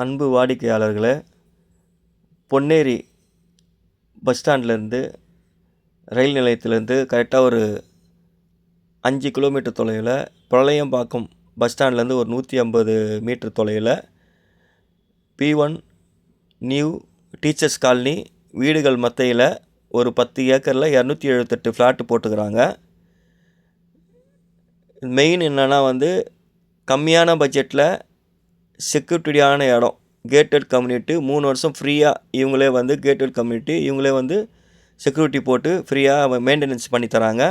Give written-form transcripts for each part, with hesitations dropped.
அன்பு வாடிக்கையாளர்களே, பொன்னேரி பஸ் ஸ்டாண்ட்லேருந்து ரயில் நிலையத்திலேருந்து கரெக்டாக ஒரு 5 கிலோமீட்டர் தொலைவில், பிரளயம்பாக்கம் பஸ் ஸ்டாண்ட்லேருந்து ஒரு 150 மீட்டர் தொலைவில் P1 நியூ டீச்சர்ஸ் காலனி வீடுகள் மத்தியில் ஒரு 10 ஏக்கரில் 278 ஃப்ளாட்டு போட்டுக்கிறாங்க. மெயின் என்னென்னா கம்மியான பட்ஜெட்டில் செக்யூரிட்டியான இடம், கேட்டட் கம்யூனிட்டி, 3 வருஷம் ஃப்ரீயாக இவங்களே கேட்டட் கம்யூனிட்டி இவங்களே செக்யூரிட்டி போட்டு ஃப்ரீயாக மெயின்டெனன்ஸ் பண்ணி தராங்க.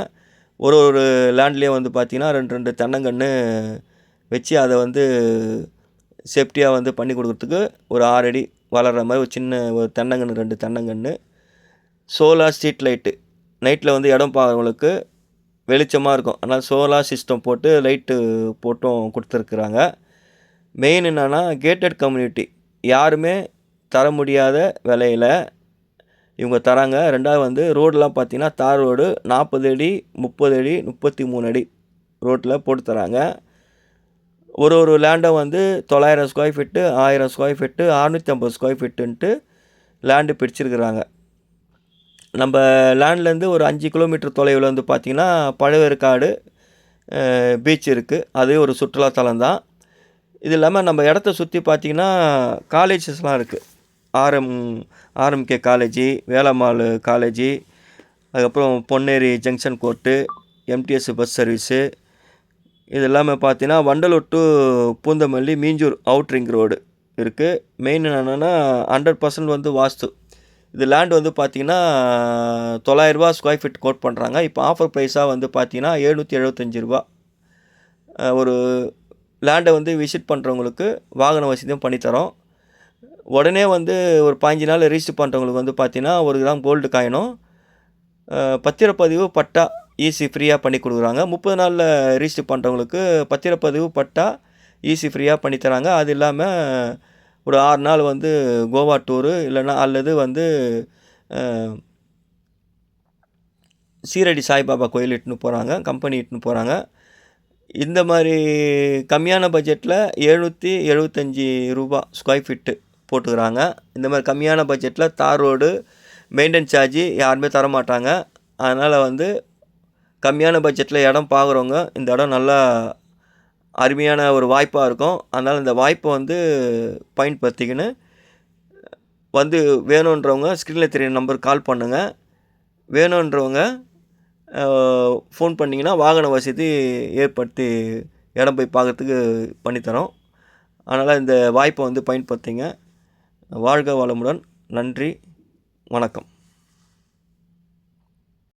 ஒரு லேண்ட்லேயே பார்த்திங்கன்னா 2 தென்னங்கன்று வச்சு அதை சேஃப்டியாக பண்ணி கொடுக்குறதுக்கு ஒரு 6 அடி வளர்கிற மாதிரி ஒரு சின்ன ஒரு தென்னங்கன்று 2 தென்னங்கன்று. சோலார் ஸ்ட்ரீட் லைட்டு, நைட்டில் இடம் பார்க்குறவங்களுக்கு வெளிச்சமாக இருக்கும், அதனால் சோலார் சிஸ்டம் போட்டு லைட்டு போட்டும் கொடுத்துருக்குறாங்க. மெயின் என்னென்னா கேட்டட் கம்யூனிட்டி யாருமே தர முடியாத விலையில் இவங்க தராங்க. ரெண்டாவது ரோடெலாம் பார்த்திங்கன்னா தார் ரோடு 40 அடி 30 அடி 33 அடி ரோட்டில் போட்டு தராங்க. ஒரு லேண்டை 900 square feet 1000 square feet 650 square ஃபீட்டுன்ட்டு லேண்டு பிரிச்சிருக்கிறாங்க. நம்ம லேண்ட்லேருந்து ஒரு 5 கிலோமீட்டர் தொலைவில் பார்த்திங்கன்னா பழவேற்காடு பீச் இருக்குது, அது ஒரு சுற்றுலாத்தலம் தான். இது இல்லாமல் நம்ம இடத்த சுற்றி பார்த்திங்கன்னா காலேஜஸ்லாம் இருக்குது. ஆர்எம்கே காலேஜி, வேலம்மாள் காலேஜி, அதுக்கப்புறம் Ponneri junction court, MTS bus service, இது எல்லாமே பார்த்தீங்கன்னா Vandalur to Poonamallee Minjur outer ring road இருக்குது. மெயின் என்னென்னா 100% வாஸ்து. இது லேண்டு பார்த்திங்கன்னா 900 ரூபா ஸ்கொயர் ஃபீட் கோட் பண்ணுறாங்க. இப்போ ஆஃபர் ப்ரைஸாக பார்த்தீங்கன்னா 775 ரூபா. ஒரு லேண்டை விசிட் பண்ணுறவங்களுக்கு வாகன வசதியும் பண்ணித்தரோம். உடனே ஒரு 15 நாள் ரிஜிஸ்டர் பண்ணுறவங்களுக்கு பார்த்தீங்கன்னா 1 கிராம் கோல்டு காயினும் பத்திரப்பதிவு பட்டா ஈஸி ஃப்ரீயாக பண்ணி கொடுக்குறாங்க. 30 நாளில் ரிஜிஸ்டர் பண்ணுறவங்களுக்கு பத்திரப்பதிவு பட்டா ஈஸி ஃப்ரீயாக பண்ணித்தராங்க. அது இல்லாமல் ஒரு 6 நாள் கோவா டூரு இல்லைன்னா அல்லது சீரடி சாய்பாபா கோயில் இட்டுன்னு போகிறாங்க, கம்பெனி இட்டுன்னு போகிறாங்க. இந்த மாதிரி கம்மியான பட்ஜெட்டில் 775 ரூபா ஸ்கொயர் ஃபீட்டு போட்டுக்கிறாங்க. இந்த மாதிரி கம்மியான பட்ஜெட்டில் தார் ரோடு மெயின்டெனன்ஸ் சார்ஜி யாருமே தரமாட்டாங்க. அதனால் கம்மியான பட்ஜெட்டில் இடம் பார்க்குறவங்க இந்த இடம் நல்லா அருமையான ஒரு வாய்ப்பாக இருக்கும். அதனால் இந்த வாய்ப்பை பயன்படுத்திக்கின்னு வேணுன்றவங்க ஸ்க்ரீனில் தெரிய நம்பருக்கு கால் பண்ணுங்கள். வேணுன்றவங்க ஃபோன் பண்ணிங்கன்னா வாகன வசதி ஏற்படுத்தி இடம் போய் பார்க்குறதுக்கு பண்ணித்தரோம். அதனால் இந்த வாய்ப்பை பயன்படுத்திங்க. வாழ்க வளமுடன். நன்றி, வணக்கம்.